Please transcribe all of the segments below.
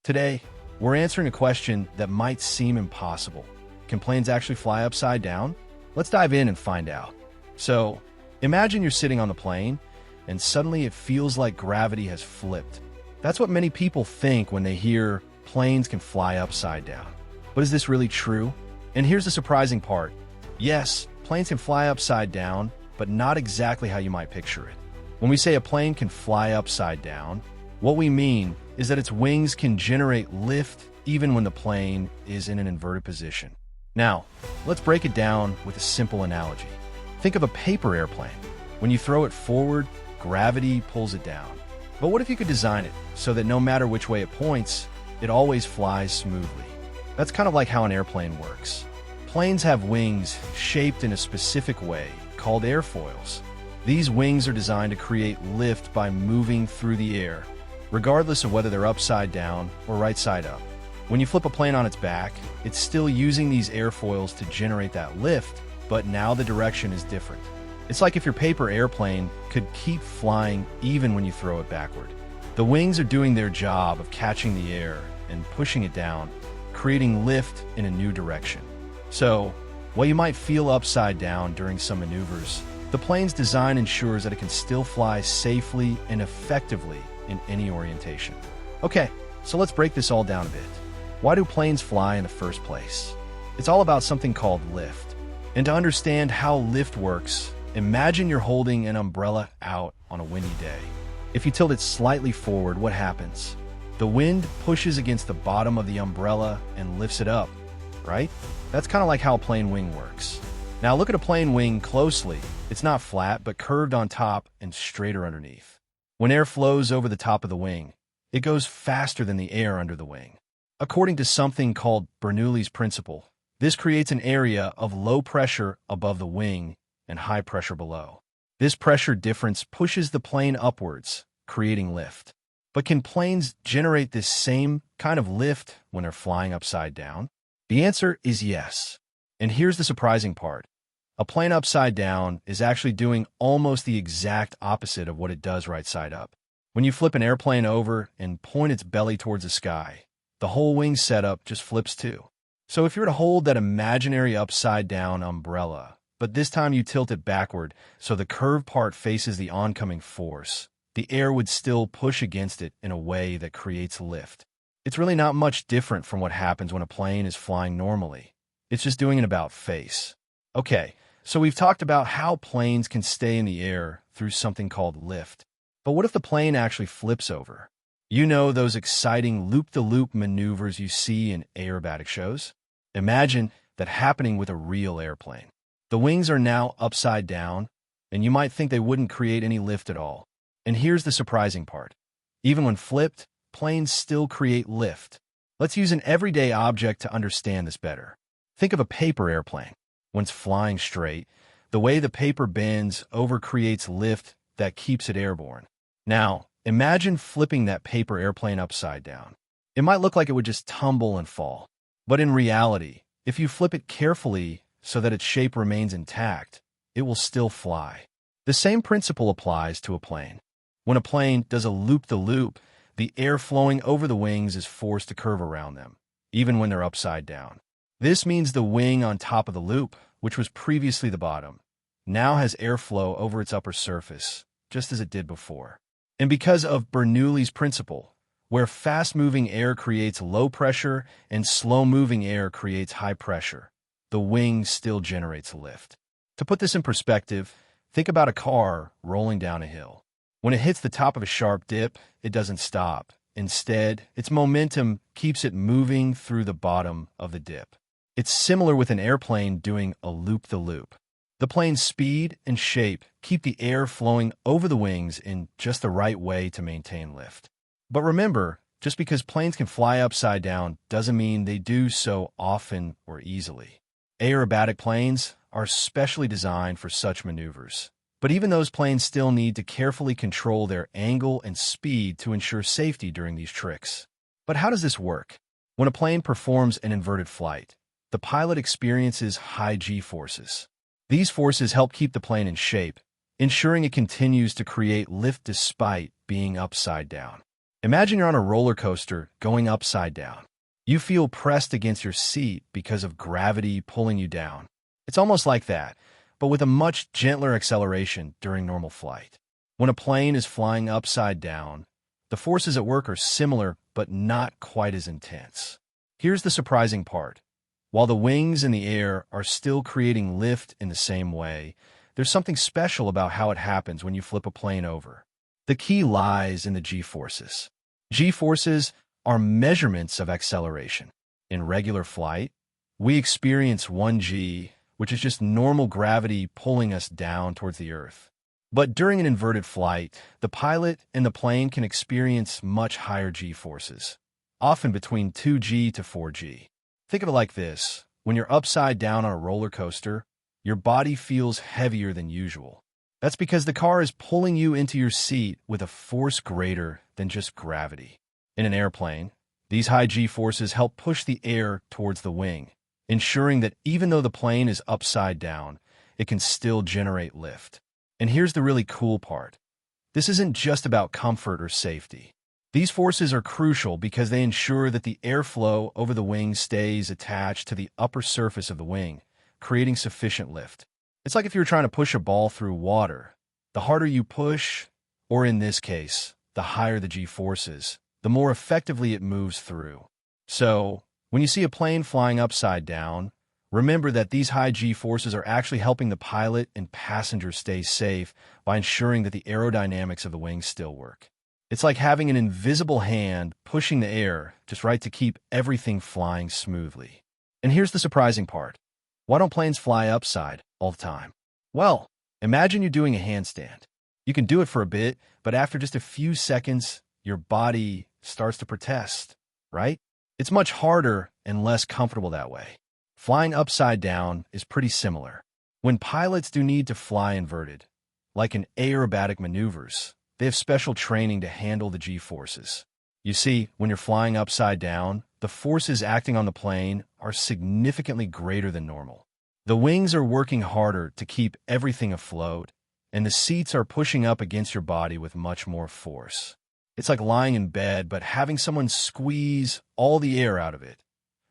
Today, we're answering a question that might seem impossible. Can planes actually fly upside down? Let's dive in and find out. So, imagine you're sitting on the plane, and suddenly it feels like gravity has flipped. That's what many people think when they hear planes can fly upside down. But is this really true? And here's the surprising part. Yes, planes can fly upside down, but not exactly how you might picture it. When we say a plane can fly upside down, what we mean is that its wings can generate lift even when the plane is in an inverted position. Now, let's break it down with a simple analogy. Think of a paper airplane. When you throw it forward, gravity pulls it down. But what if you could design it so that no matter which way it points, it always flies smoothly? That's kind of like how an airplane works. Planes have wings shaped in a specific way called airfoils. These wings are designed to create lift by moving through the air, regardless of whether they're upside down or right side up. When you flip a plane on its back, it's still using these airfoils to generate that lift, but now the direction is different. It's like if your paper airplane could keep flying even when you throw it backward. The wings are doing their job of catching the air and pushing it down, creating lift in a new direction. So, while you might feel upside down during some maneuvers, the plane's design ensures that it can still fly safely and effectively in any orientation. Okay, so let's break this all down a bit. Why do planes fly in the first place? It's all about something called lift. And to understand how lift works, imagine you're holding an umbrella out on a windy day. If you tilt it slightly forward, what happens? The wind pushes against the bottom of the umbrella and lifts it up, right? That's kind of like how a plane wing works. Now look at a plane wing closely. It's not flat, but curved on top and straighter underneath. When air flows over the top of the wing, it goes faster than the air under the wing. According to something called Bernoulli's principle, this creates an area of low pressure above the wing and high pressure below. This pressure difference pushes the plane upwards, creating lift. But can planes generate this same kind of lift when they're flying upside down? The answer is yes. And here's the surprising part. A plane upside down is actually doing almost the exact opposite of what it does right side up. When you flip an airplane over and point its belly towards the sky, the whole wing setup just flips too. So if you were to hold that imaginary upside down umbrella, but this time you tilt it backward so the curved part faces the oncoming force, the air would still push against it in a way that creates lift. It's really not much different from what happens when a plane is flying normally. It's just doing an about face. Okay, so we've talked about how planes can stay in the air through something called lift. But what if the plane actually flips over? You know those exciting loop-the-loop maneuvers you see in aerobatic shows? Imagine that happening with a real airplane. The wings are now upside down, and you might think they wouldn't create any lift at all. And here's the surprising part. Even when flipped, planes still create lift. Let's use an everyday object to understand this better. Think of a paper airplane. When it's flying straight, the way the paper bends over creates lift that keeps it airborne. Now, imagine flipping that paper airplane upside down. It might look like it would just tumble and fall. But in reality, if you flip it carefully so that its shape remains intact, it will still fly. The same principle applies to a plane. When a plane does a loop-the-loop, the air flowing over the wings is forced to curve around them, even when they're upside down. This means the wing on top of the loop, which was previously the bottom, now has airflow over its upper surface, just as it did before. And because of Bernoulli's principle, where fast-moving air creates low pressure and slow-moving air creates high pressure, the wing still generates lift. To put this in perspective, think about a car rolling down a hill. When it hits the top of a sharp dip, it doesn't stop. Instead, its momentum keeps it moving through the bottom of the dip. It's similar with an airplane doing a loop-the-loop. The plane's speed and shape keep the air flowing over the wings in just the right way to maintain lift. But remember, just because planes can fly upside down doesn't mean they do so often or easily. Aerobatic planes are specially designed for such maneuvers. But even those planes still need to carefully control their angle and speed to ensure safety during these tricks. But how does this work? When a plane performs an inverted flight, the pilot experiences high G-forces. These forces help keep the plane in shape, ensuring it continues to create lift despite being upside down. Imagine you're on a roller coaster going upside down. You feel pressed against your seat because of gravity pulling you down. It's almost like that, but with a much gentler acceleration during normal flight. When a plane is flying upside down, the forces at work are similar but not quite as intense. Here's the surprising part. While the wings in the air are still creating lift in the same way, there's something special about how it happens when you flip a plane over. The key lies in the G-forces. G-forces are measurements of acceleration. In regular flight, we experience 1G, which is just normal gravity pulling us down towards the Earth. But during an inverted flight, the pilot and the plane can experience much higher G-forces, often between 2G to 4G. Think of it like this. When you're upside down on a roller coaster, your body feels heavier than usual. That's because the car is pulling you into your seat with a force greater than just gravity. In an airplane, these high G-forces help push the air towards the wing, ensuring that even though the plane is upside down, it can still generate lift. And here's the really cool part. This isn't just about comfort or safety. These forces are crucial because they ensure that the airflow over the wing stays attached to the upper surface of the wing, creating sufficient lift. It's like if you were trying to push a ball through water. The harder you push, or in this case, the higher the G-forces, the more effectively it moves through. So, when you see a plane flying upside down, remember that these high G-forces are actually helping the pilot and passenger stay safe by ensuring that the aerodynamics of the wings still work. It's like having an invisible hand pushing the air just right to keep everything flying smoothly. And here's the surprising part. Why don't planes fly upside all the time? Well, imagine you're doing a handstand. You can do it for a bit, but after just a few seconds, your body starts to protest, right? It's much harder and less comfortable that way. Flying upside down is pretty similar. When pilots do need to fly inverted, like in aerobatic maneuvers, they have special training to handle the G-forces. You see, when you're flying upside down, the forces acting on the plane are significantly greater than normal. The wings are working harder to keep everything afloat, and the seats are pushing up against your body with much more force. It's like lying in bed, but having someone squeeze all the air out of it.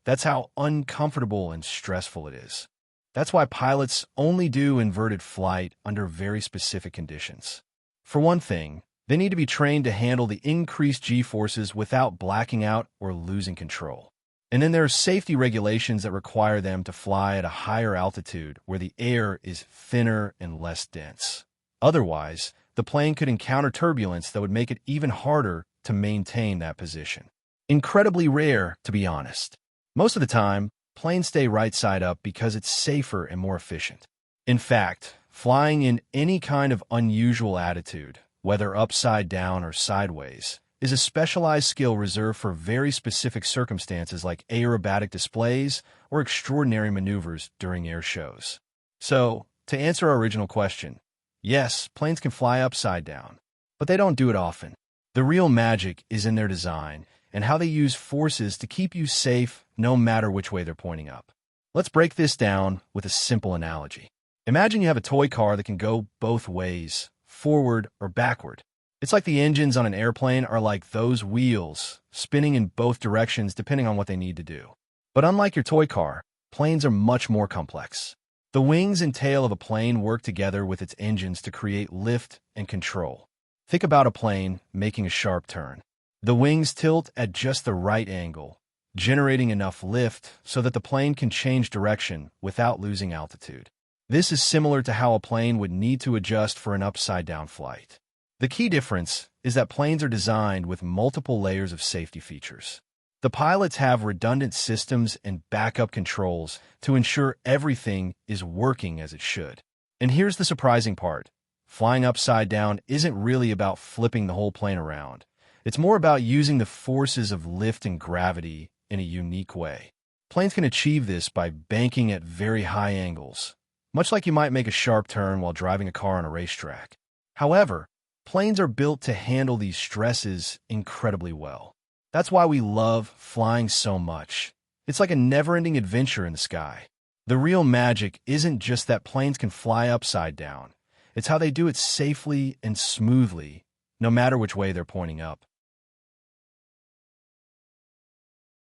That's how uncomfortable and stressful it is. That's why pilots only do inverted flight under very specific conditions. For one thing, they need to be trained to handle the increased G-forces without blacking out or losing control. And then there are safety regulations that require them to fly at a higher altitude where the air is thinner and less dense. Otherwise, the plane could encounter turbulence that would make it even harder to maintain that position. Incredibly rare, to be honest. Most of the time, planes stay right side up because it's safer and more efficient. In fact, flying in any kind of unusual attitude, whether upside down or sideways, is a specialized skill reserved for very specific circumstances like aerobatic displays or extraordinary maneuvers during air shows. So, to answer our original question, yes, planes can fly upside down, but they don't do it often. The real magic is in their design and how they use forces to keep you safe no matter which way they're pointing up. Let's break this down with a simple analogy. Imagine you have a toy car that can go both ways, forward or backward. It's like the engines on an airplane are like those wheels, spinning in both directions depending on what they need to do. But unlike your toy car, planes are much more complex. The wings and tail of a plane work together with its engines to create lift and control. Think about a plane making a sharp turn. The wings tilt at just the right angle, generating enough lift so that the plane can change direction without losing altitude. This is similar to how a plane would need to adjust for an upside-down flight. The key difference is that planes are designed with multiple layers of safety features. The pilots have redundant systems and backup controls to ensure everything is working as it should. And here's the surprising part. Flying upside down isn't really about flipping the whole plane around. It's more about using the forces of lift and gravity in a unique way. Planes can achieve this by banking at very high angles, much like you might make a sharp turn while driving a car on a racetrack. However, planes are built to handle these stresses incredibly well. That's why we love flying so much. It's like a never-ending adventure in the sky. The real magic isn't just that planes can fly upside down. It's how they do it safely and smoothly, no matter which way they're pointing up.